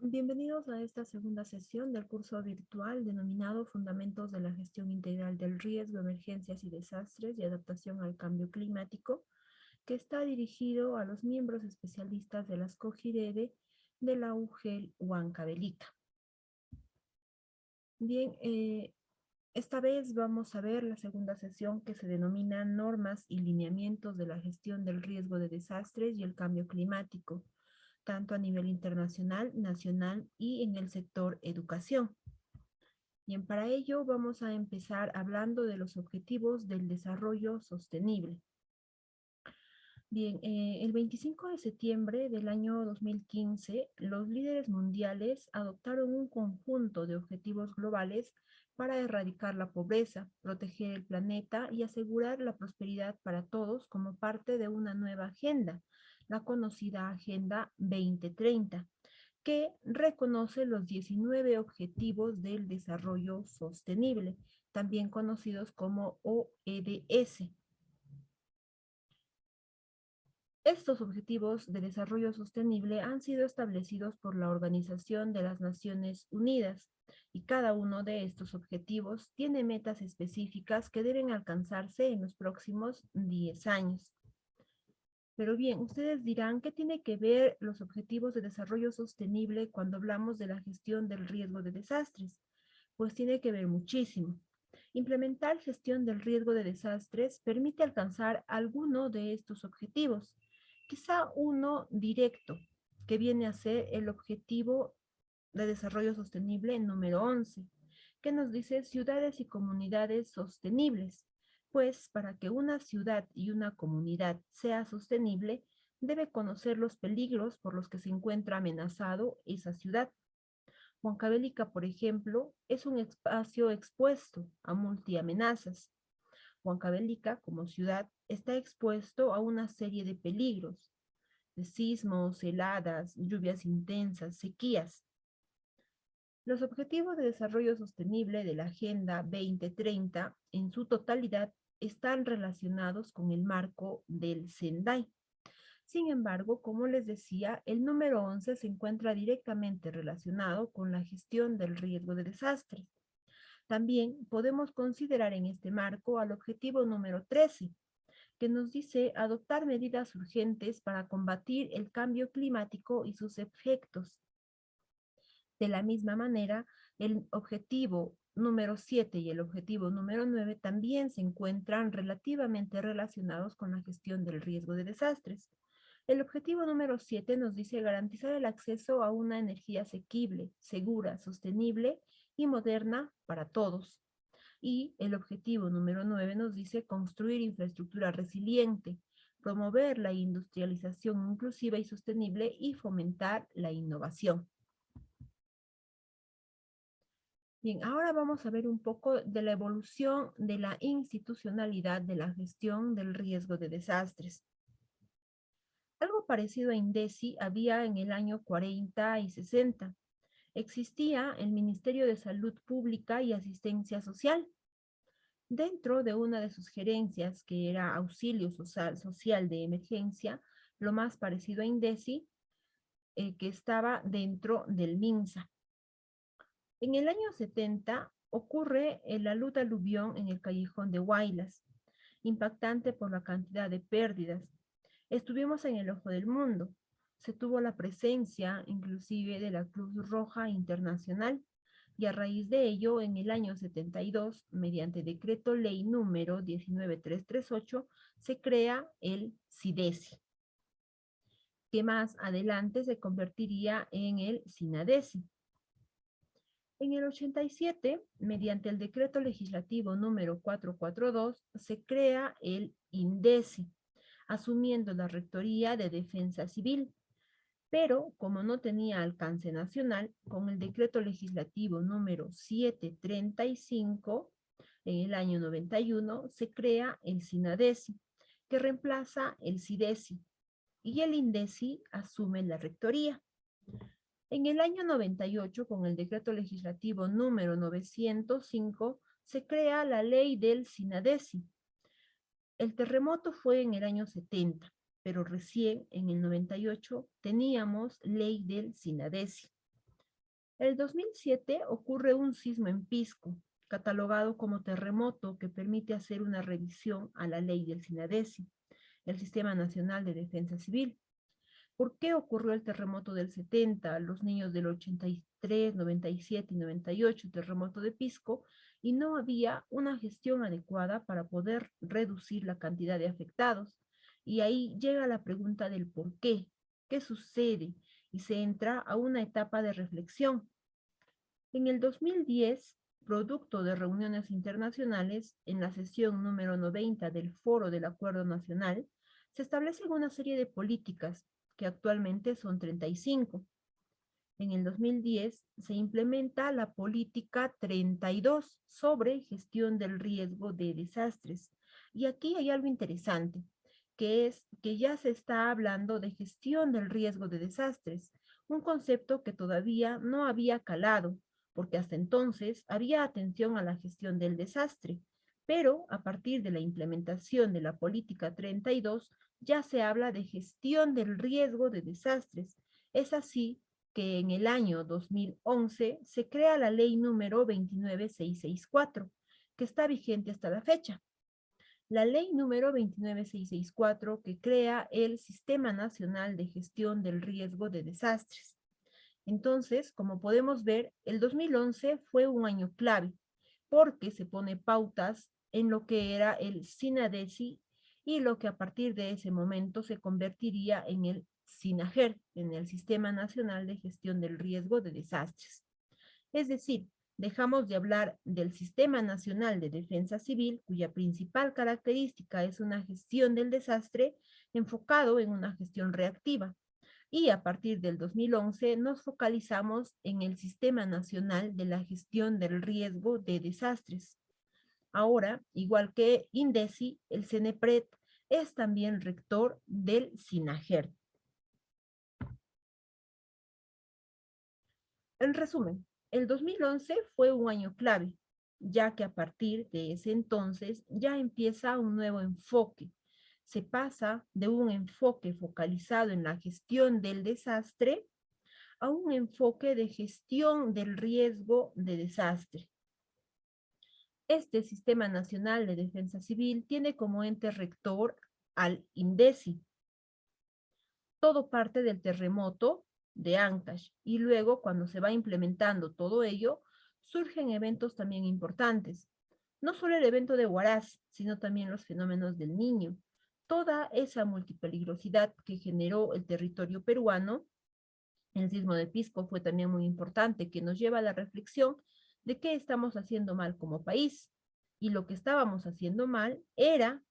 Bienvenidos a esta segunda sesión del curso virtual denominado Fundamentos de la Gestión Integral del Riesgo, Emergencias y Desastres y Adaptación al Cambio Climático, que está dirigido a los miembros especialistas de las COGIDEDE de la UGEL Huancavelica. Bien, esta vez vamos a ver la segunda sesión que se denomina Normas y lineamientos de la gestión del riesgo de desastres y el cambio climático, tanto a nivel internacional, nacional y en el sector educación. Bien, para ello vamos a empezar hablando de los objetivos del desarrollo sostenible. Bien, el 25 de septiembre del año 2015, los líderes mundiales adoptaron un conjunto de objetivos globales para erradicar la pobreza, proteger el planeta y asegurar la prosperidad para todos como parte de una nueva agenda, la conocida Agenda 2030, que reconoce los 19 Objetivos del Desarrollo Sostenible, también conocidos como ODS. Estos objetivos de desarrollo sostenible han sido establecidos por la Organización de las Naciones Unidas y cada uno de estos objetivos tiene metas específicas que deben alcanzarse en los próximos 10 años. Pero bien, ustedes dirán, ¿qué tiene que ver los objetivos de desarrollo sostenible cuando hablamos de la gestión del riesgo de desastres? Pues tiene que ver muchísimo. Implementar gestión del riesgo de desastres permite alcanzar alguno de estos objetivos. Quizá uno directo, que viene a ser el objetivo de desarrollo sostenible número 11, que nos dice ciudades y comunidades sostenibles. Pues para que una ciudad y una comunidad sea sostenible, debe conocer los peligros por los que se encuentra amenazado esa ciudad. Huancavelica, por ejemplo, es un espacio expuesto a multiamenazas. Huancavelica, como ciudad, está expuesto a una serie de peligros, de sismos, heladas, lluvias intensas, sequías. Los Objetivos de Desarrollo Sostenible de la Agenda 2030 en su totalidad están relacionados con el marco del Sendai. Sin embargo, como les decía, el número 11 se encuentra directamente relacionado con la gestión del riesgo de desastres. También podemos considerar en este marco al objetivo número 13, que nos dice adoptar medidas urgentes para combatir el cambio climático y sus efectos. De la misma manera, el objetivo número 7 y el objetivo número 9 también se encuentran relativamente relacionados con la gestión del riesgo de desastres. El objetivo número 7 nos dice garantizar el acceso a una energía asequible, segura, sostenible y moderna para todos. Y el objetivo número 9 nos dice construir infraestructura resiliente, promover la industrialización inclusiva y sostenible y fomentar la innovación. Bien, ahora vamos a ver un poco de la evolución de la institucionalidad de la gestión del riesgo de desastres. Algo parecido a INDECI había en el año 40 y 60. Existía el Ministerio de Salud Pública y Asistencia Social. Dentro de una de sus gerencias, que era Auxilio Social de Emergencia, lo más parecido a INDECI, que estaba dentro del MINSA. En el año 70 ocurre el alud aluvión en el callejón de Huaylas, impactante por la cantidad de pérdidas. Estuvimos en el ojo del mundo. Se tuvo la presencia inclusive de la Cruz Roja Internacional y a raíz de ello, en el año 72, mediante decreto ley número 19338, se crea el SIDESI, que más adelante se convertiría en el SINADESI. En el 87, mediante el decreto legislativo número 442, se crea el INDECI, asumiendo la Rectoría de Defensa Civil, pero como no tenía alcance nacional, con el decreto legislativo número 735, en el año 91, se crea el SINADESI, que reemplaza el SIDESI, y el INDECI asume la Rectoría. En el año 98, con el decreto legislativo número 905, se crea la ley del SINADESI. El terremoto fue en el año 70, pero recién en el 98 teníamos ley del SINADESI. El 2007 ocurre un sismo en Pisco, catalogado como terremoto que permite hacer una revisión a la ley del SINADESI, el Sistema Nacional de Defensa Civil. ¿Por qué ocurrió el terremoto del 70, los niños del 83, 97 y 98, terremoto de Pisco, y no había una gestión adecuada para poder reducir la cantidad de afectados? Y ahí llega la pregunta del por qué, qué sucede, y se entra a una etapa de reflexión. En el 2010, producto de reuniones internacionales, en la sesión número 90 del Foro del Acuerdo Nacional, se establecen una serie de políticas, que actualmente son 35. En el 2010 se implementa la política 32 sobre gestión del riesgo de desastres. Y aquí hay algo interesante, que es que ya se está hablando de gestión del riesgo de desastres, un concepto que todavía no había calado, porque hasta entonces había atención a la gestión del desastre, pero a partir de la implementación de la política 32 ya se habla de gestión del riesgo de desastres. Es así que en el año 2011 se crea la ley número 29664, que está vigente hasta la fecha. La ley número 29664 que crea el Sistema Nacional de Gestión del Riesgo de Desastres. Entonces, como podemos ver, el 2011 fue un año clave porque se pone pautas en lo que era el SINADESI y lo que a partir de ese momento se convertiría en el SINAGER, en el Sistema Nacional de Gestión del Riesgo de Desastres. Es decir, dejamos de hablar del Sistema Nacional de Defensa Civil, cuya principal característica es una gestión del desastre enfocado en una gestión reactiva. Y a partir del 2011 nos focalizamos en el Sistema Nacional de la Gestión del Riesgo de Desastres. Ahora, igual que INDECI, el CENEPRED es también rector del SINAGER. En resumen, el 2011 fue un año clave, ya que a partir de ese entonces ya empieza un nuevo enfoque. Se pasa de un enfoque focalizado en la gestión del desastre a un enfoque de gestión del riesgo de desastre. Este Sistema Nacional de Defensa Civil tiene como ente rector al INDECI. Todo parte del terremoto de Ancash y luego cuando se va implementando todo ello, surgen eventos también importantes. No solo el evento de Huaraz, sino también los fenómenos del Niño. Toda esa multipeligrosidad que generó el territorio peruano. El sismo de Pisco fue también muy importante, que nos lleva a la reflexión de qué estamos haciendo mal como país. Y lo que estábamos haciendo mal era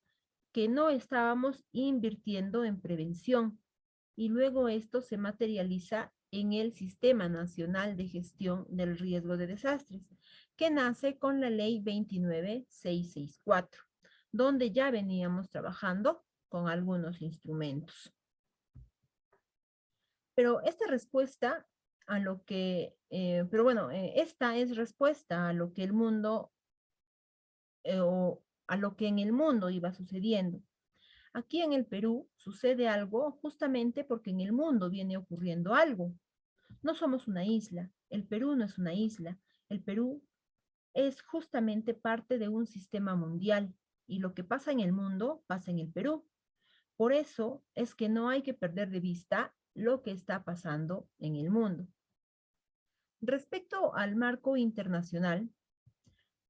que no estábamos invirtiendo en prevención. Y luego esto se materializa en el Sistema Nacional de Gestión del Riesgo de Desastres, que nace con la Ley 29664, donde ya veníamos trabajando con algunos instrumentos. Pero esta respuesta a lo que, esta es respuesta a lo que el mundo, o a lo que en el mundo iba sucediendo. Aquí en el Perú sucede algo justamente porque en el mundo viene ocurriendo algo. No somos una isla, el Perú no es una isla, el Perú es justamente parte de un sistema mundial y lo que pasa en el mundo pasa en el Perú. Por eso es que no hay que perder de vista lo que está pasando en el mundo. Respecto al marco internacional,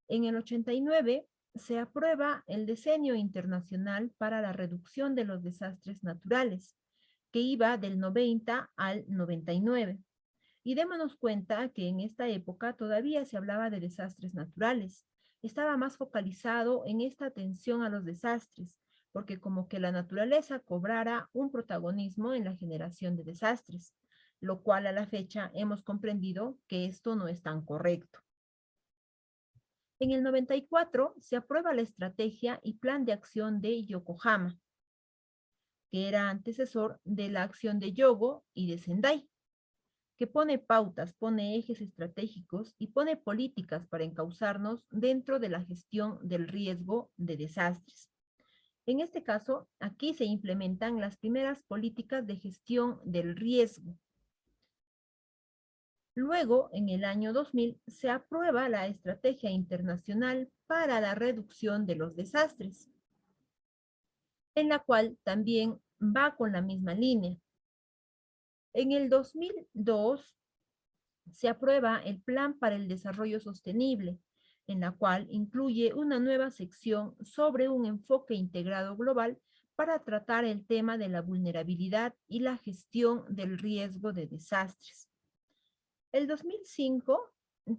en el 89 se aprueba el Decenio Internacional para la Reducción de los Desastres Naturales, que iba del 90 al 99. Y démonos cuenta que en esta época todavía se hablaba de desastres naturales. Estaba más focalizado en esta atención a los desastres, porque como que la naturaleza cobrara un protagonismo en la generación de desastres, lo cual a la fecha hemos comprendido que esto no es tan correcto. En el 94 se aprueba la estrategia y plan de acción de Yokohama, que era antecesor de la acción de Yogo y de Sendai, que pone pautas, pone ejes estratégicos y pone políticas para encauzarnos dentro de la gestión del riesgo de desastres. En este caso, aquí se implementan las primeras políticas de gestión del riesgo. Luego, en el año 2000, se aprueba la Estrategia Internacional para la Reducción de los Desastres, en la cual también va con la misma línea. En el 2002 se aprueba el Plan para el Desarrollo Sostenible, en la cual incluye una nueva sección sobre un enfoque integrado global para tratar el tema de la vulnerabilidad y la gestión del riesgo de desastres. El 2005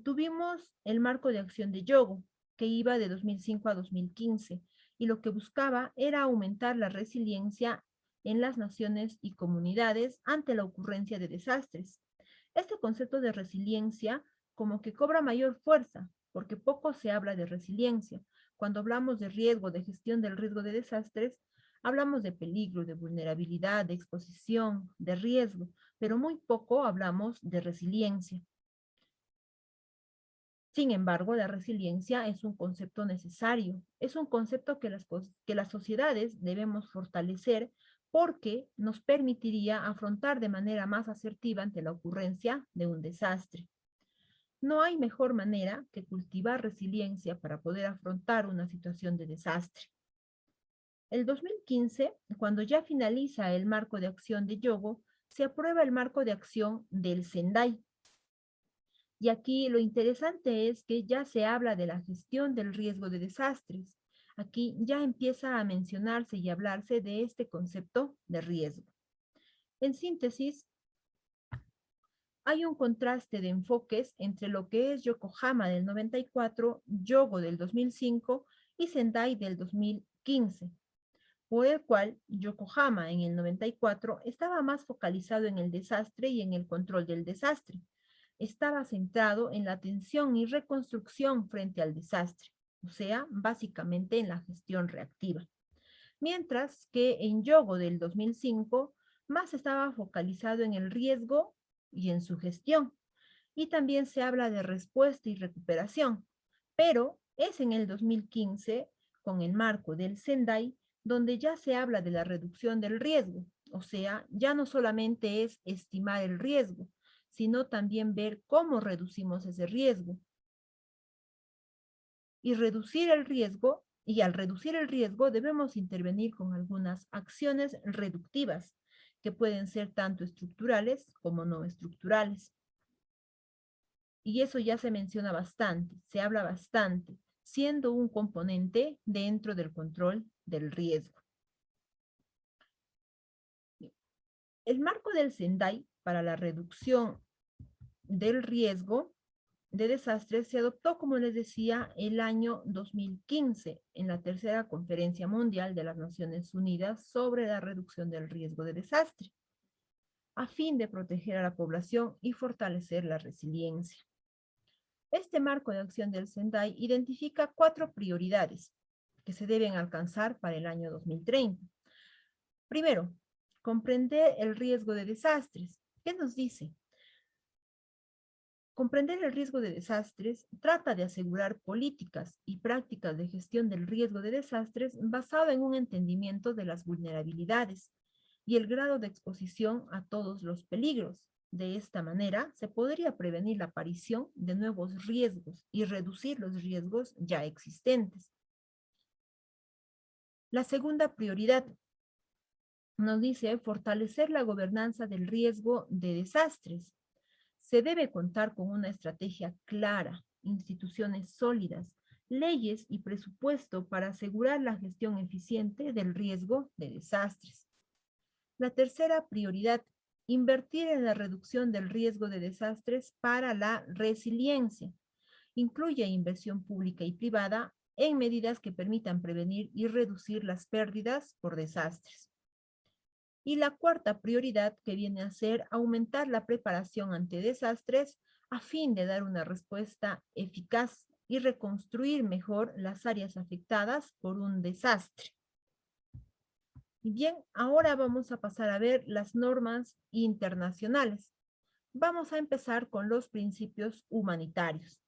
tuvimos el marco de acción de Yogo, que iba de 2005 a 2015, y lo que buscaba era aumentar la resiliencia en las naciones y comunidades ante la ocurrencia de desastres. Este concepto de resiliencia como que cobra mayor fuerza, porque poco se habla de resiliencia. Cuando hablamos de riesgo, de gestión del riesgo de desastres, hablamos de peligro, de vulnerabilidad, de exposición, de riesgo, pero muy poco hablamos de resiliencia. Sin embargo, la resiliencia es un concepto necesario, es un concepto que las sociedades debemos fortalecer porque nos permitiría afrontar de manera más asertiva ante la ocurrencia de un desastre. No hay mejor manera que cultivar resiliencia para poder afrontar una situación de desastre. El 2015, cuando ya finaliza el marco de acción de Yogo, se aprueba el marco de acción del Sendai. Y aquí lo interesante es que ya se habla de la gestión del riesgo de desastres. Aquí ya empieza a mencionarse y hablarse de este concepto de riesgo. En síntesis, hay un contraste de enfoques entre lo que es Yokohama del 94, Yogo del 2005 y Sendai del 2015, por el cual Yokohama en el 94 estaba más focalizado en el desastre y en el control del desastre. Estaba centrado en la atención y reconstrucción frente al desastre, o sea, básicamente en la gestión reactiva. Mientras que en Yogo del 2005 más estaba focalizado en el riesgo y en su gestión. Y también se habla de respuesta y recuperación, pero es en el 2015, con el marco del Sendai, donde ya se habla de la reducción del riesgo, o sea, ya no solamente es estimar el riesgo, sino también ver cómo reducimos ese riesgo. Y reducir el riesgo, y al reducir el riesgo debemos intervenir con algunas acciones reductivas, que pueden ser tanto estructurales como no estructurales. Y eso ya se menciona bastante, se habla bastante, siendo un componente dentro del control del riesgo. El marco del Sendai para la reducción del riesgo de desastres se adoptó, como les decía, el año 2015 en la tercera Conferencia Mundial de las Naciones Unidas sobre la reducción del riesgo de desastre, a fin de proteger a la población y fortalecer la resiliencia. Este marco de acción del Sendai identifica 4 prioridades que se deben alcanzar para el año 2030. Primero, comprender el riesgo de desastres. ¿Qué nos dice? Comprender el riesgo de desastres trata de asegurar políticas y prácticas de gestión del riesgo de desastres basado en un entendimiento de las vulnerabilidades y el grado de exposición a todos los peligros. De esta manera, se podría prevenir la aparición de nuevos riesgos y reducir los riesgos ya existentes. La segunda prioridad nos dice fortalecer la gobernanza del riesgo de desastres. Se debe contar con una estrategia clara, instituciones sólidas, leyes y presupuesto para asegurar la gestión eficiente del riesgo de desastres. La tercera prioridad, invertir en la reducción del riesgo de desastres para la resiliencia. Incluye inversión pública y privada en medidas que permitan prevenir y reducir las pérdidas por desastres. Y la cuarta prioridad, que viene a ser aumentar la preparación ante desastres a fin de dar una respuesta eficaz y reconstruir mejor las áreas afectadas por un desastre. Y bien, ahora vamos a pasar a ver las normas internacionales. Vamos a empezar con los principios humanitarios.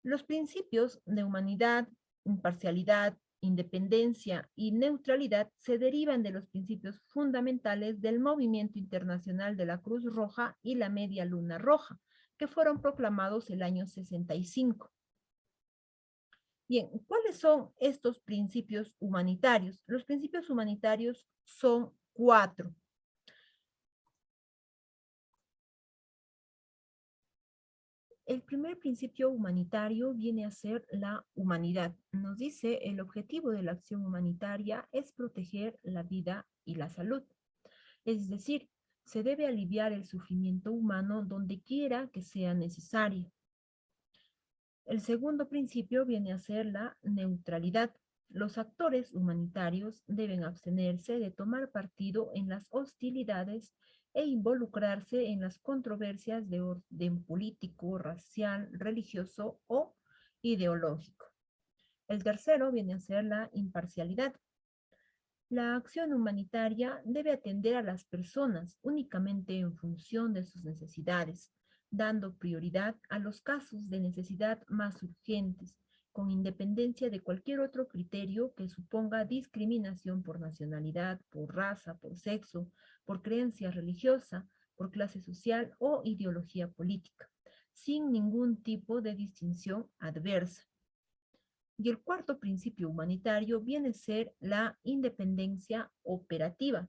Los principios de humanidad, imparcialidad, independencia y neutralidad se derivan de los principios fundamentales del movimiento internacional de la Cruz Roja y la Media Luna Roja, que fueron proclamados el año 65. Bien, ¿cuáles son estos principios humanitarios? Los principios humanitarios son 4. El primer principio humanitario viene a ser la humanidad. Nos dice, el objetivo de la acción humanitaria es proteger la vida y la salud. Es decir, se debe aliviar el sufrimiento humano donde quiera que sea necesario. El segundo principio viene a ser la neutralidad. Los actores humanitarios deben abstenerse de tomar partido en las hostilidades e involucrarse en las controversias de orden político, racial, religioso o ideológico. El tercero viene a ser la imparcialidad. La acción humanitaria debe atender a las personas únicamente en función de sus necesidades, dando prioridad a los casos de necesidad más urgentes, con independencia de cualquier otro criterio que suponga discriminación por nacionalidad, por raza, por sexo, por creencia religiosa, por clase social o ideología política, sin ningún tipo de distinción adversa. Y el cuarto principio humanitario viene a ser la independencia operativa.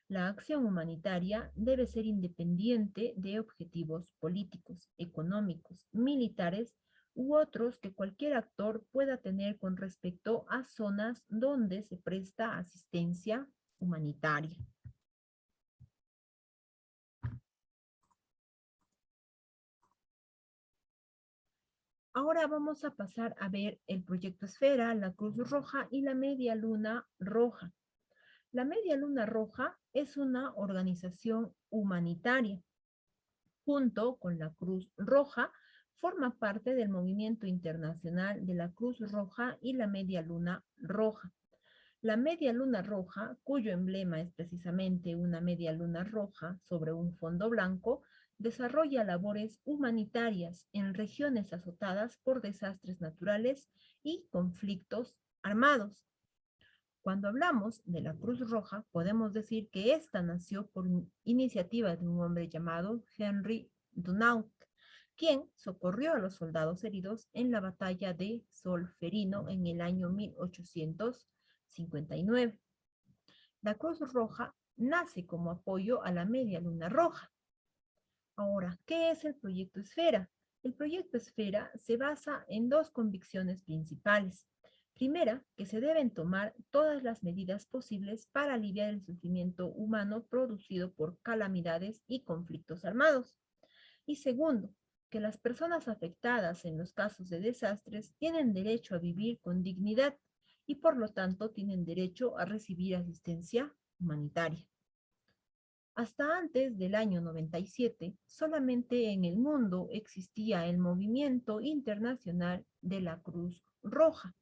La acción humanitaria debe ser independiente de objetivos políticos, económicos, militares u otros que cualquier actor pueda tener con respecto a zonas donde se presta asistencia humanitaria. Ahora vamos a pasar a ver el proyecto Esfera, la Cruz Roja y la Media Luna Roja. La Media Luna Roja es una organización humanitaria. Junto con la Cruz Roja, forma parte del movimiento internacional de la Cruz Roja y la Media Luna Roja. La Media Luna Roja, cuyo emblema es precisamente una media luna roja sobre un fondo blanco, desarrolla labores humanitarias en regiones azotadas por desastres naturales y conflictos armados. Cuando hablamos de la Cruz Roja, podemos decir que esta nació por iniciativa de un hombre llamado Henry Dunant, quien socorrió a los soldados heridos en la batalla de Solferino en el año 1859. La Cruz Roja nace como apoyo a la Media Luna Roja. Ahora, ¿qué es el proyecto Esfera? El proyecto Esfera se basa en dos convicciones principales. Primera, que se deben tomar todas las medidas posibles para aliviar el sufrimiento humano producido por calamidades y conflictos armados. Y segundo, que las personas afectadas en los casos de desastres tienen derecho a vivir con dignidad y por lo tanto tienen derecho a recibir asistencia humanitaria. Hasta antes del año 97, solamente en el mundo existía el movimiento internacional de la Cruz Roja.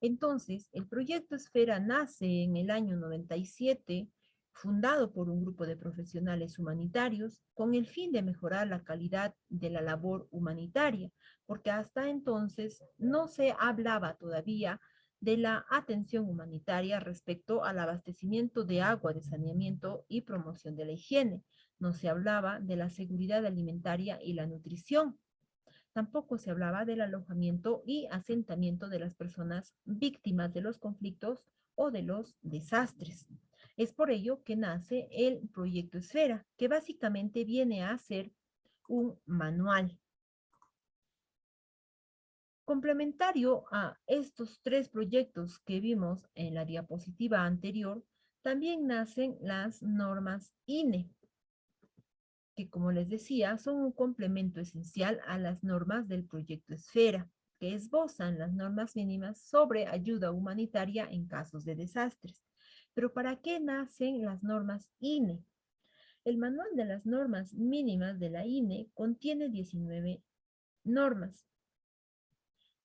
Entonces, el proyecto Esfera nace en el año 97, fundado por un grupo de profesionales humanitarios, con el fin de mejorar la calidad de la labor humanitaria, porque hasta entonces no se hablaba todavía de la atención humanitaria respecto al abastecimiento de agua, de saneamiento y promoción de la higiene. No se hablaba de la seguridad alimentaria y la nutrición. Tampoco se hablaba del alojamiento y asentamiento de las personas víctimas de los conflictos o de los desastres. Es por ello que nace el proyecto Esfera, que básicamente viene a ser un manual. Complementario a estos tres proyectos que vimos en la diapositiva anterior, también nacen las normas INE, que como les decía, son un complemento esencial a las normas del proyecto Esfera, que esbozan las normas mínimas sobre ayuda humanitaria en casos de desastres. Pero ¿para qué nacen las normas INE? El manual de las normas mínimas de la INE contiene 19 normas.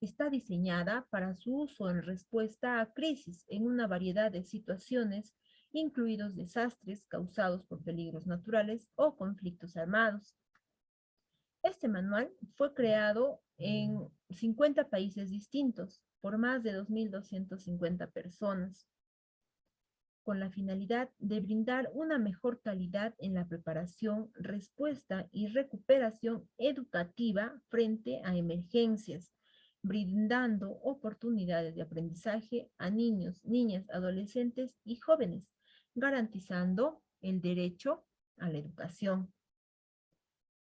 Está diseñada para su uso en respuesta a crisis en una variedad de situaciones, incluidos desastres causados por peligros naturales o conflictos armados. Este manual fue creado en 50 países distintos por más de 2.250 personas, con la finalidad de brindar una mejor calidad en la preparación, respuesta y recuperación educativa frente a emergencias, brindando oportunidades de aprendizaje a niños, niñas, adolescentes y jóvenes, garantizando el derecho a la educación.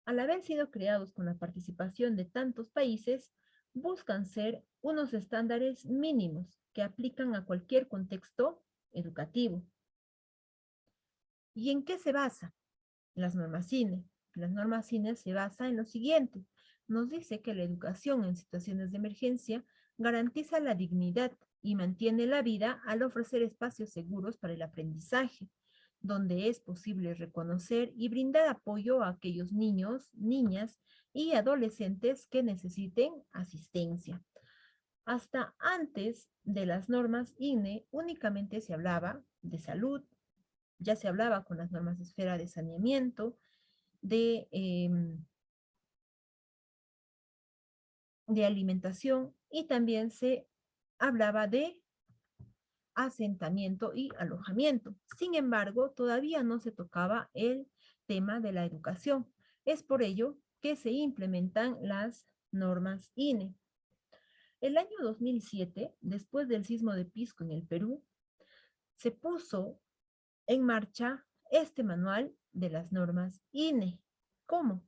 Al haber sido creados con la participación de tantos países, buscan ser unos estándares mínimos que aplican a cualquier contexto educativo. ¿Y en qué se basa? Las normas CINE. Las normas CINE se basa en lo siguiente. Nos dice que la educación en situaciones de emergencia garantiza la dignidad y mantiene la vida al ofrecer espacios seguros para el aprendizaje, donde es posible reconocer y brindar apoyo a aquellos niños, niñas y adolescentes que necesiten asistencia. Hasta antes de las normas INE únicamente se hablaba de salud, ya se hablaba con las normas de esfera de saneamiento, de alimentación y también se hablaba de asentamiento y alojamiento. Sin embargo, todavía no se tocaba el tema de la educación. Es por ello que se implementan las normas INE. El año 2007, después del sismo de Pisco en el Perú, se puso en marcha este manual de las normas INE. ¿Cómo?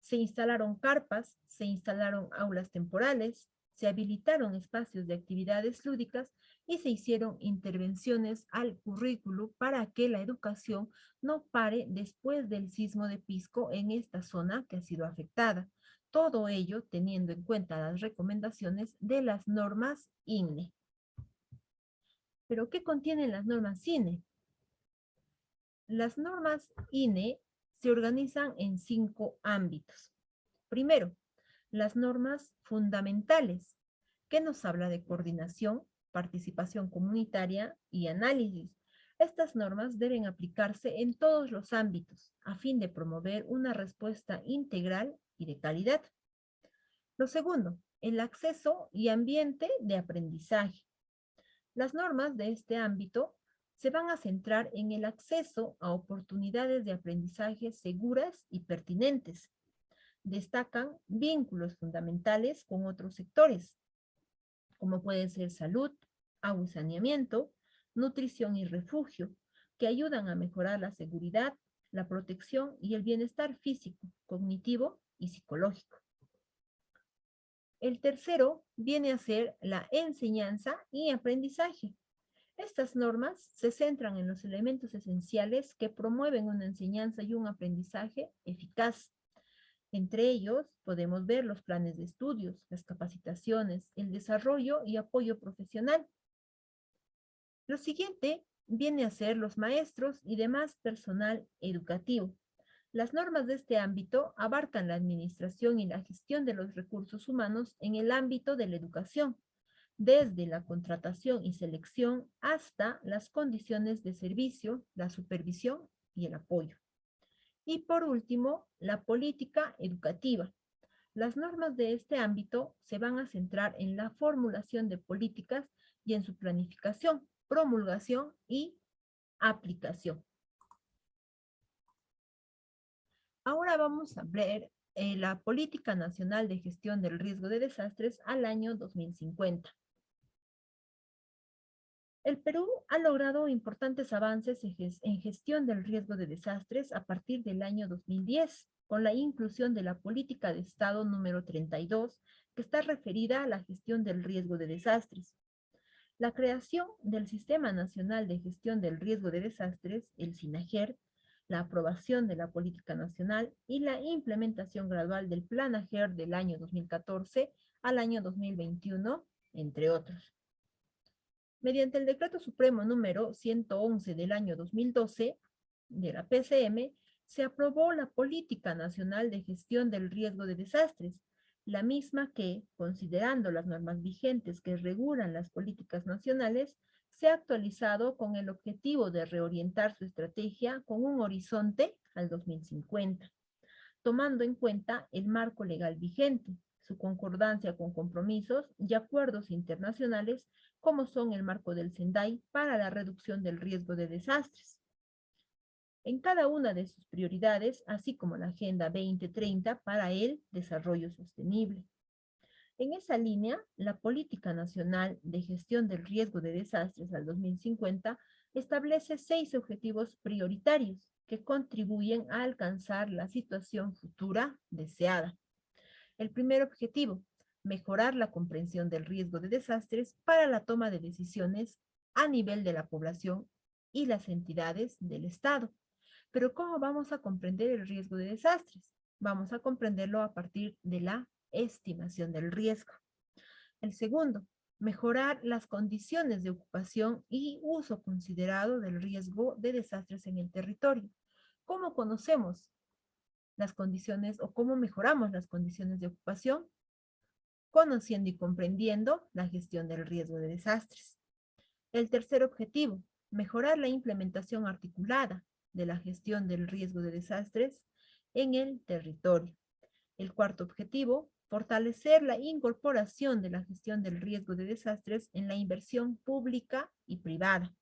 Se instalaron carpas, se instalaron aulas temporales, se habilitaron espacios de actividades lúdicas y se hicieron intervenciones al currículo para que la educación no pare después del sismo de Pisco en esta zona que ha sido afectada. Todo ello teniendo en cuenta las recomendaciones de las normas INE. ¿Pero qué contienen las normas INE? Las normas INE se organizan en 5 ámbitos. Primero, las normas fundamentales, que nos habla de coordinación, participación comunitaria y análisis. Estas normas deben aplicarse en todos los ámbitos a fin de promover una respuesta integral y de calidad. Lo segundo, el acceso y ambiente de aprendizaje. Las normas de este ámbito se van a centrar en el acceso a oportunidades de aprendizaje seguras y pertinentes. Destacan vínculos fundamentales con otros sectores, como pueden ser salud, agua y saneamiento, nutrición y refugio, que ayudan a mejorar la seguridad, la protección y el bienestar físico, cognitivo y psicológico. El tercero viene a ser la enseñanza y aprendizaje. Estas normas se centran en los elementos esenciales que promueven una enseñanza y un aprendizaje eficaz. Entre ellos podemos ver los planes de estudios, las capacitaciones, el desarrollo y apoyo profesional. Lo siguiente viene a ser los maestros y demás personal educativo. Las normas de este ámbito abarcan la administración y la gestión de los recursos humanos en el ámbito de la educación, desde la contratación y selección hasta las condiciones de servicio, la supervisión y el apoyo. Y por último, la política educativa. Las normas de este ámbito se van a centrar en la formulación de políticas y en su planificación, promulgación y aplicación. Ahora vamos a ver la Política Nacional de Gestión del Riesgo de Desastres al año 2050. El Perú ha logrado importantes avances en gestión del riesgo de desastres a partir del año 2010, con la inclusión de la Política de Estado número 32, que está referida a la gestión del riesgo de desastres. La creación del Sistema Nacional de Gestión del Riesgo de Desastres, el SINAGER, la aprobación de la Política Nacional y la implementación gradual del Plan AGER del año 2014 al año 2021, entre otros. Mediante el Decreto Supremo número 111 del año 2012 de la PCM, se aprobó la Política Nacional de Gestión del Riesgo de Desastres, la misma que, considerando las normas vigentes que regulan las políticas nacionales, se ha actualizado con el objetivo de reorientar su estrategia con un horizonte al 2050, tomando en cuenta el marco legal vigente, su concordancia con compromisos y acuerdos internacionales como son el marco del Sendai para la reducción del riesgo de desastres. En cada una de sus prioridades, así como la Agenda 2030 para el desarrollo sostenible. En esa línea, la Política Nacional de Gestión del Riesgo de Desastres al 2050 establece 6 objetivos prioritarios que contribuyen a alcanzar la situación futura deseada. El primer objetivo, mejorar la comprensión del riesgo de desastres para la toma de decisiones a nivel de la población y las entidades del Estado. Pero ¿cómo vamos a comprender el riesgo de desastres? Vamos a comprenderlo a partir de la estimación del riesgo. El segundo, mejorar las condiciones de ocupación y uso considerado del riesgo de desastres en el territorio. ¿Cómo conocemos las condiciones o cómo mejoramos las condiciones de ocupación? Conociendo y comprendiendo la gestión del riesgo de desastres. El tercer objetivo, mejorar la implementación articulada de la gestión del riesgo de desastres en el territorio. El cuarto objetivo, fortalecer la incorporación de la gestión del riesgo de desastres en la inversión pública y privada.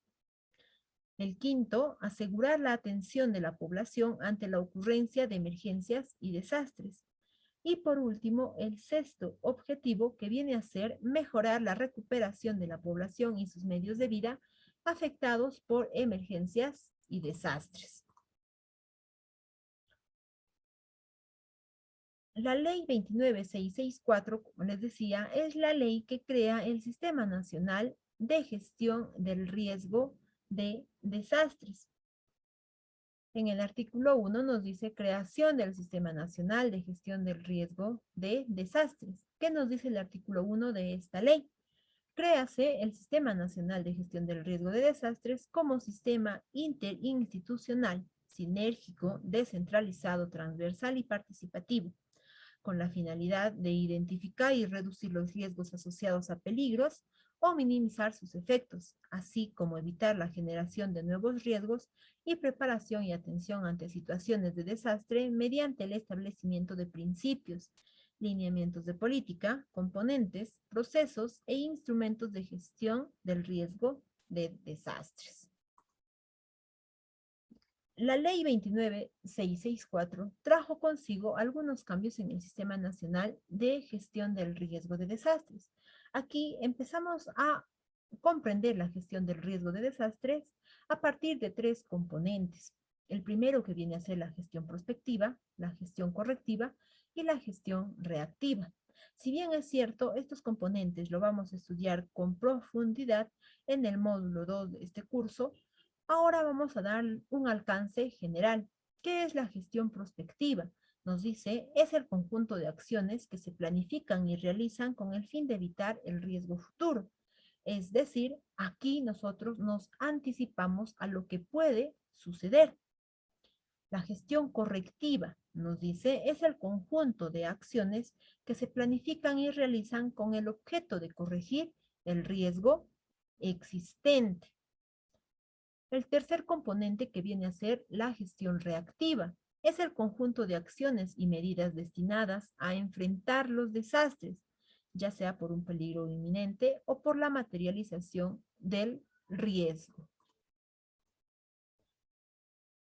El quinto, asegurar la atención de la población ante la ocurrencia de emergencias y desastres. Y por último, el sexto objetivo, que viene a ser mejorar la recuperación de la población y sus medios de vida afectados por emergencias y desastres. La ley 29664, como les decía, es la ley que crea el Sistema Nacional de Gestión del Riesgo de Desastres. En el artículo 1 nos dice creación del Sistema Nacional de Gestión del Riesgo de Desastres. ¿Qué nos dice el artículo 1 de esta ley? Créase el Sistema Nacional de Gestión del Riesgo de Desastres como sistema interinstitucional, sinérgico, descentralizado, transversal y participativo, con la finalidad de identificar y reducir los riesgos asociados a peligros o minimizar sus efectos, así como evitar la generación de nuevos riesgos y preparación y atención ante situaciones de desastre mediante el establecimiento de principios, lineamientos de política, componentes, procesos e instrumentos de gestión del riesgo de desastres. La ley 29664 trajo consigo algunos cambios en el Sistema Nacional de Gestión del Riesgo de Desastres. Aquí empezamos a comprender la gestión del riesgo de desastres a partir de 3 componentes. El primero, que viene a ser la gestión prospectiva, la gestión correctiva y la gestión reactiva. Si bien es cierto, estos componentes lo vamos a estudiar con profundidad en el módulo 2 de este curso, ahora vamos a dar un alcance general. ¿Qué es la gestión prospectiva? Nos dice, es el conjunto de acciones que se planifican y realizan con el fin de evitar el riesgo futuro. Es decir, aquí nosotros nos anticipamos a lo que puede suceder. La gestión correctiva, nos dice, es el conjunto de acciones que se planifican y realizan con el objeto de corregir el riesgo existente. El tercer componente, que viene a ser la gestión reactiva, es el conjunto de acciones y medidas destinadas a enfrentar los desastres, ya sea por un peligro inminente o por la materialización del riesgo.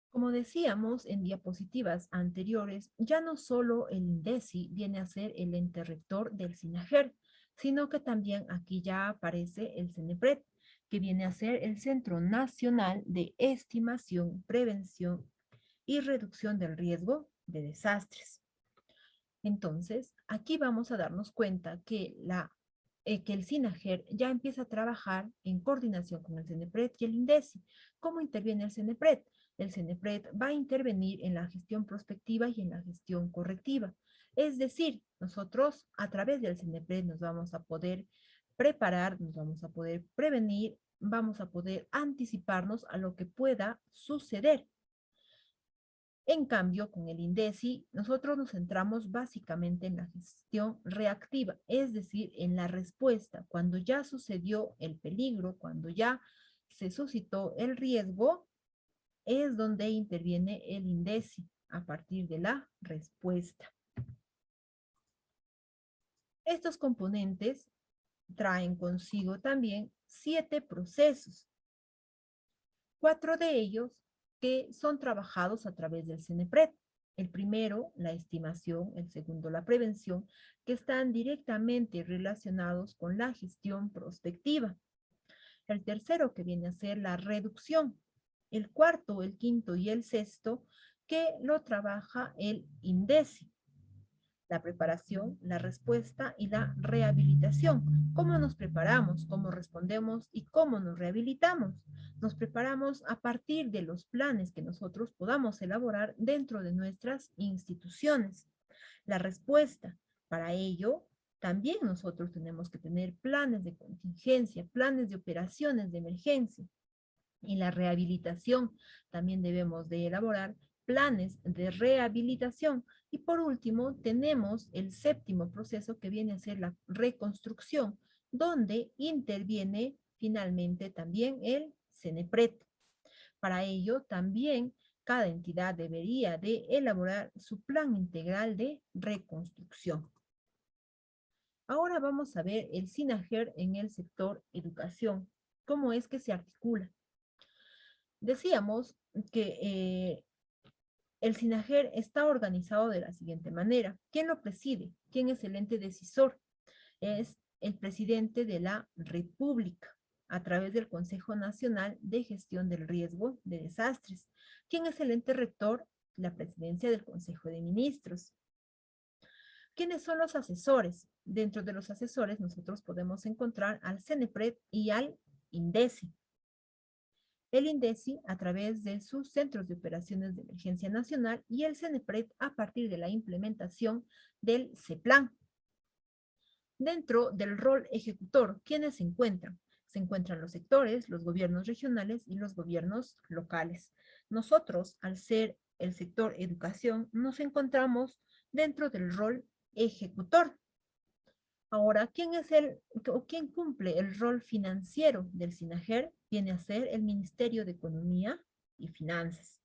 Como decíamos en diapositivas anteriores, ya no solo el INDECI viene a ser el ente rector del SINAGER, sino que también aquí ya aparece el CENEPRED, que viene a ser el Centro Nacional de Estimación, Prevención y Reducción del Riesgo de Desastres. Entonces, aquí vamos a darnos cuenta que el SINAGER ya empieza a trabajar en coordinación con el CENEPRED y el INDECI. ¿Cómo interviene el CENEPRED? El CENEPRED va a intervenir en la gestión prospectiva y en la gestión correctiva. Es decir, nosotros a través del CENEPRED nos vamos a poder preparar, nos vamos a poder prevenir, vamos a poder anticiparnos a lo que pueda suceder. En cambio, con el INDECI, nosotros nos centramos básicamente en la gestión reactiva, es decir, en la respuesta. Cuando ya sucedió el peligro, cuando ya se suscitó el riesgo, es donde interviene el INDECI a partir de la respuesta. Estos componentes traen consigo también 7 procesos, 4 de ellos que son trabajados a través del CENEPRED. El primero, la estimación; el segundo, la prevención, que están directamente relacionados con la gestión prospectiva. El tercero, que viene a ser la reducción. El cuarto, el quinto y el sexto, que lo trabaja el INDECI. La preparación, la respuesta y la rehabilitación. ¿Cómo nos preparamos? ¿Cómo respondemos? ¿Y cómo nos rehabilitamos? Nos preparamos a partir de los planes que nosotros podamos elaborar dentro de nuestras instituciones. La respuesta, para ello, también nosotros tenemos que tener planes de contingencia, planes de operaciones de emergencia. Y la rehabilitación, también debemos de elaborar planes de rehabilitación. Y por último, tenemos el séptimo proceso, que viene a ser la reconstrucción, donde interviene finalmente también el CENEPRED. Para ello, también cada entidad debería de elaborar su plan integral de reconstrucción. Ahora vamos a ver el SINAGER en el sector educación. ¿Cómo es que se articula? Decíamos que el SINAGER está organizado de la siguiente manera. ¿Quién lo preside? ¿Quién es el ente decisor? Es el presidente de la República, a través del Consejo Nacional de Gestión del Riesgo de Desastres. ¿Quién es el ente rector? La presidencia del Consejo de Ministros. ¿Quiénes son los asesores? Dentro de los asesores nosotros podemos encontrar al CENEPRED y al INDECI. El INDECI a través de sus centros de operaciones de emergencia nacional y el CENEPRED a partir de la implementación del CEPLAN. Dentro del rol ejecutor, ¿quiénes se encuentran? Se encuentran los sectores, los gobiernos regionales y los gobiernos locales. Nosotros, al ser el sector educación, nos encontramos dentro del rol ejecutor. Ahora, ¿quién cumple el rol financiero del SINAGER? Viene a ser el Ministerio de Economía y Finanzas.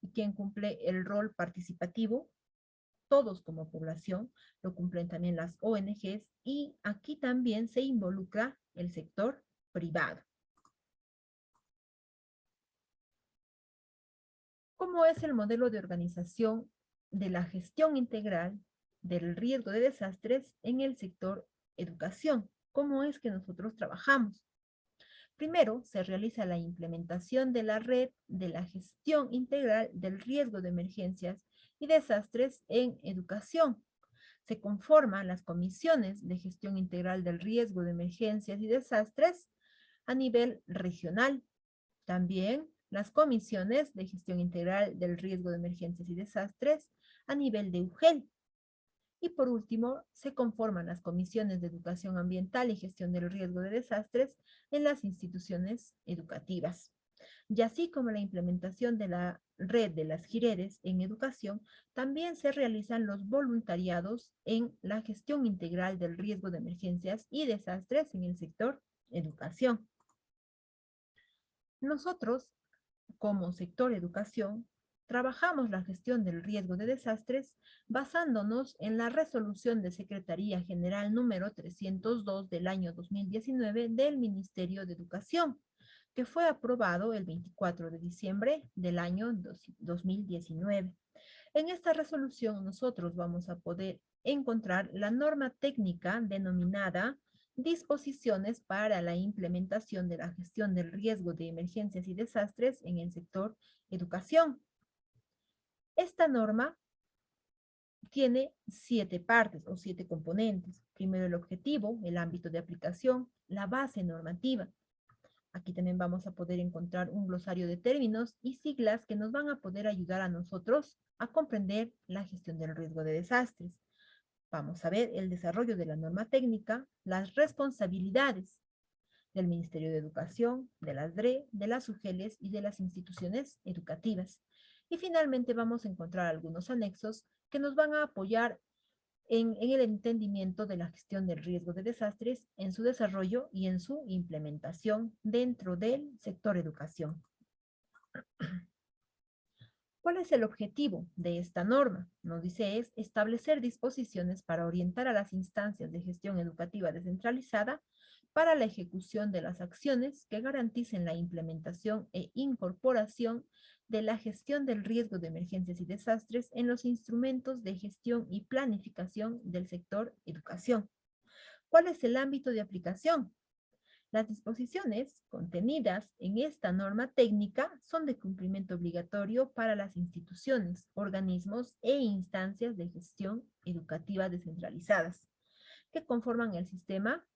¿Y quién cumple el rol participativo? Todos como población, lo cumplen también las ONGs, y aquí también se involucra el sector privado. ¿Cómo es el modelo de organización de la gestión integral del riesgo de desastres en el sector educación? ¿Cómo es que nosotros trabajamos? Primero, se realiza la implementación de la red de la gestión integral del riesgo de emergencias y desastres en educación. Se conforman las comisiones de gestión integral del riesgo de emergencias y desastres a nivel regional. También las comisiones de gestión integral del riesgo de emergencias y desastres a nivel de UGEL. Y por último, se conforman las comisiones de educación ambiental y gestión del riesgo de desastres en las instituciones educativas. Y así como la implementación de la red de las GIREDES en educación, también se realizan los voluntariados en la gestión integral del riesgo de emergencias y desastres en el sector educación. Nosotros, como sector educación, trabajamos la gestión del riesgo de desastres basándonos en la resolución de Secretaría General número 302 del año 2019 del Ministerio de Educación, que fue aprobado el 24 de diciembre del año 2019. En esta resolución nosotros vamos a poder encontrar la norma técnica denominada Disposiciones para la implementación de la gestión del riesgo de emergencias y desastres en el sector educación. Esta norma tiene 7 partes o 7 componentes. Primero, el objetivo, el ámbito de aplicación, la base normativa. Aquí también vamos a poder encontrar un glosario de términos y siglas que nos van a poder ayudar a nosotros a comprender la gestión del riesgo de desastres. Vamos a ver el desarrollo de la norma técnica, las responsabilidades del Ministerio de Educación, de las DRE, de las UGELES y de las instituciones educativas. Y finalmente vamos a encontrar algunos anexos que nos van a apoyar en el entendimiento de la gestión del riesgo de desastres, en su desarrollo y en su implementación dentro del sector educación. ¿Cuál es el objetivo de esta norma? Nos dice es establecer disposiciones para orientar a las instancias de gestión educativa descentralizada para la ejecución de las acciones que garanticen la implementación e incorporación de la gestión del riesgo de emergencias y desastres en los instrumentos de gestión y planificación del sector educación. ¿Cuál es el ámbito de aplicación? Las disposiciones contenidas en esta norma técnica son de cumplimiento obligatorio para las instituciones, organismos e instancias de gestión educativa descentralizadas que conforman el sistema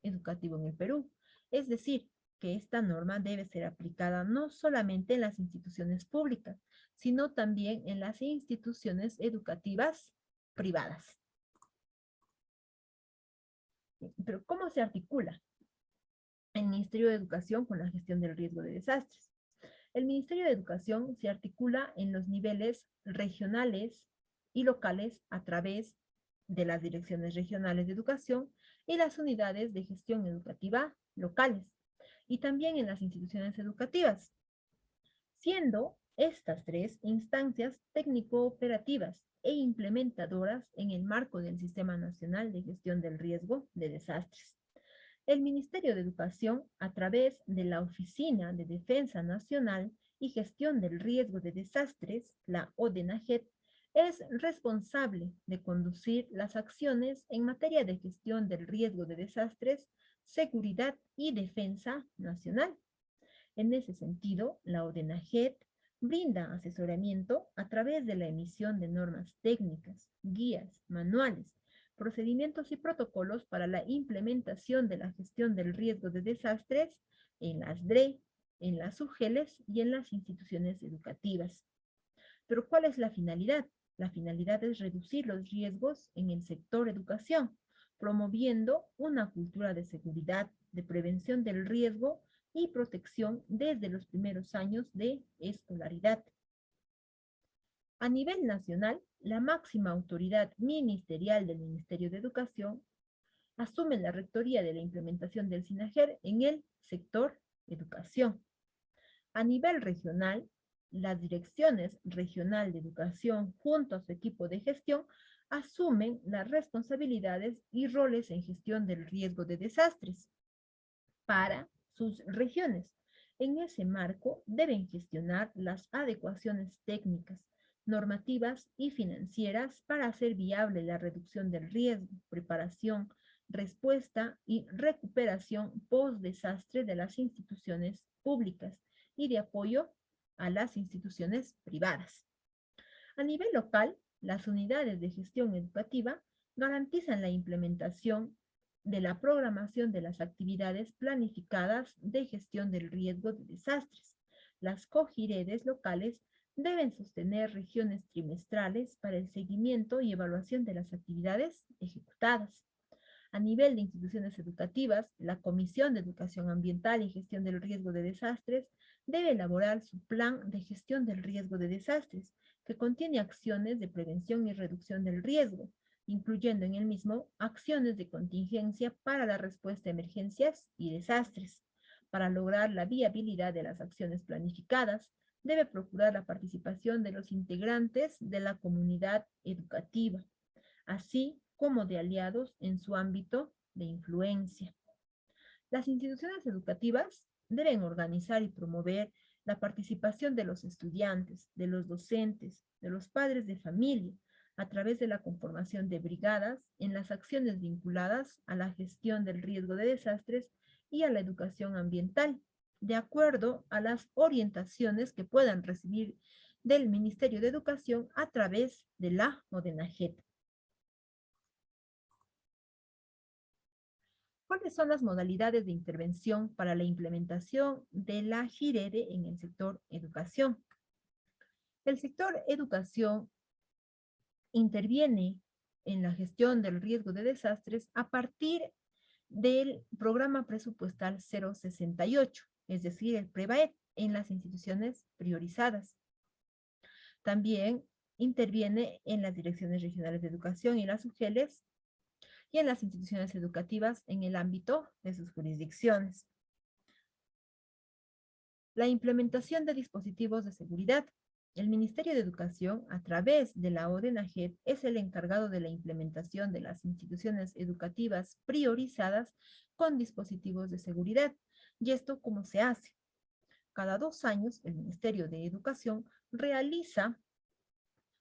educativo en el Perú. Es decir, que esta norma debe ser aplicada no solamente en las instituciones públicas, sino también en las instituciones educativas privadas. Pero ¿cómo se articula el Ministerio de Educación con la gestión del riesgo de desastres? El Ministerio de Educación se articula en los niveles regionales y locales a través de las direcciones regionales de educación y las unidades de gestión educativa locales, y también en las instituciones educativas, siendo estas tres instancias técnico-operativas e implementadoras en el marco del Sistema Nacional de Gestión del Riesgo de Desastres. El Ministerio de Educación, a través de la Oficina de Defensa Nacional y Gestión del Riesgo de Desastres, la ODENAGED, es responsable de conducir las acciones en materia de gestión del riesgo de desastres, seguridad y defensa nacional. En ese sentido, la ODENAGED brinda asesoramiento a través de la emisión de normas técnicas, guías, manuales, procedimientos y protocolos para la implementación de la gestión del riesgo de desastres en las DRE, en las UGELES y en las instituciones educativas. Pero ¿cuál es la finalidad? La finalidad es reducir los riesgos en el sector educación, promoviendo una cultura de seguridad, de prevención del riesgo y protección desde los primeros años de escolaridad. A nivel nacional, la máxima autoridad ministerial del Ministerio de Educación asume la rectoría de la implementación del SINAGER en el sector educación. A nivel regional, las direcciones regional de educación junto a su equipo de gestión asumen las responsabilidades y roles en gestión del riesgo de desastres para sus regiones. En ese marco deben gestionar las adecuaciones técnicas, normativas y financieras para hacer viable la reducción del riesgo, preparación, respuesta y recuperación post-desastre de las instituciones públicas y de apoyo a las instituciones privadas. A nivel local, las unidades de gestión educativa garantizan la implementación de la programación de las actividades planificadas de gestión del riesgo de desastres. Las COGIREDES locales deben sostener regiones trimestrales para el seguimiento y evaluación de las actividades ejecutadas. A nivel de instituciones educativas, la Comisión de Educación Ambiental y Gestión del Riesgo de Desastres debe elaborar su plan de gestión del riesgo de desastres, que contiene acciones de prevención y reducción del riesgo, incluyendo en el mismo acciones de contingencia para la respuesta a emergencias y desastres. Para lograr la viabilidad de las acciones planificadas, debe procurar la participación de los integrantes de la comunidad educativa, así como de aliados en su ámbito de influencia. Las instituciones educativas deben organizar y promover la participación de los estudiantes, de los docentes, de los padres de familia, a través de la conformación de brigadas en las acciones vinculadas a la gestión del riesgo de desastres y a la educación ambiental, de acuerdo a las orientaciones que puedan recibir del Ministerio de Educación a través de la ODENAGED. ¿Cuáles son las modalidades de intervención para la implementación de la GIREDE en el sector educación? El sector educación interviene en la gestión del riesgo de desastres a partir del programa presupuestal 068, es decir, el PREVAED, en las instituciones priorizadas. También interviene en las direcciones regionales de educación y las UGELES y en las instituciones educativas en el ámbito de sus jurisdicciones. La implementación de dispositivos de seguridad. El Ministerio de Educación, a través de la ODENAGED, es el encargado de la implementación de las instituciones educativas priorizadas con dispositivos de seguridad. ¿Y esto cómo se hace? Cada 2 años, el Ministerio de Educación realiza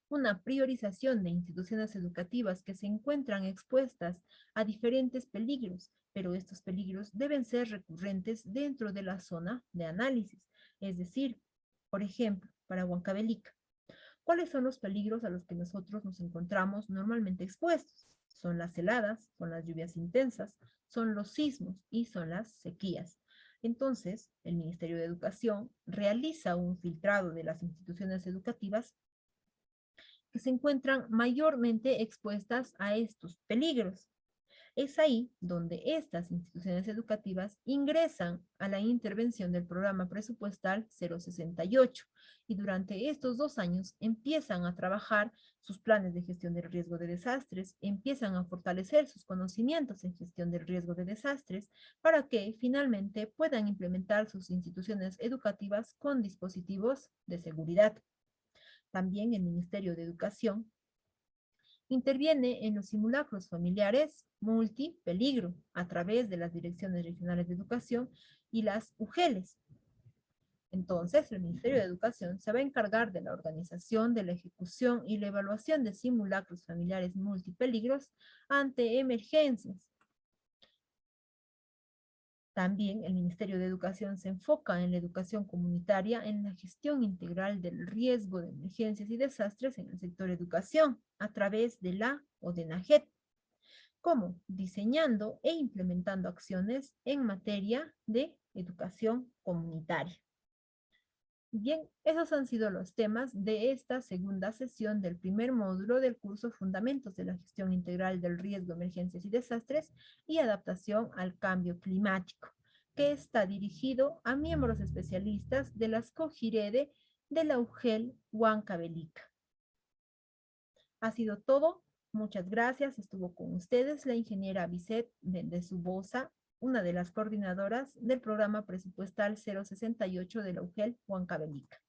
una priorización de instituciones educativas que se encuentran expuestas a diferentes peligros, pero estos peligros deben ser recurrentes dentro de la zona de análisis. Es decir, por ejemplo, para Huancavelica, ¿cuáles son los peligros a los que nosotros nos encontramos normalmente expuestos? Son las heladas, son las lluvias intensas, son los sismos y son las sequías. Entonces, el Ministerio de Educación realiza un filtrado de las instituciones educativas que se encuentran mayormente expuestas a estos peligros. Es ahí donde estas instituciones educativas ingresan a la intervención del programa presupuestal 068 y durante estos 2 años empiezan a trabajar sus planes de gestión del riesgo de desastres, empiezan a fortalecer sus conocimientos en gestión del riesgo de desastres para que finalmente puedan implementar sus instituciones educativas con dispositivos de seguridad. También el Ministerio de Educación interviene en los simulacros familiares multipeligro a través de las direcciones regionales de educación y las UGELES. Entonces, el Ministerio de Educación se va a encargar de la organización, de la ejecución y la evaluación de simulacros familiares multipeligros ante emergencias. También el Ministerio de Educación se enfoca en la educación comunitaria, en la gestión integral del riesgo de emergencias y desastres en el sector educación, a través de la ODENAGED, como diseñando e implementando acciones en materia de educación comunitaria. Bien, esos han sido los temas de esta segunda sesión del primer módulo del curso Fundamentos de la Gestión Integral del Riesgo, Emergencias y Desastres y Adaptación al Cambio Climático, que está dirigido a miembros especialistas de las COGIREDE de la UGEL Huancavelica. Ha sido todo. Muchas gracias. Estuvo con ustedes la ingeniera Bisset de Subosa, una de las coordinadoras del programa presupuestal 068 de la UGEL Huancavelica.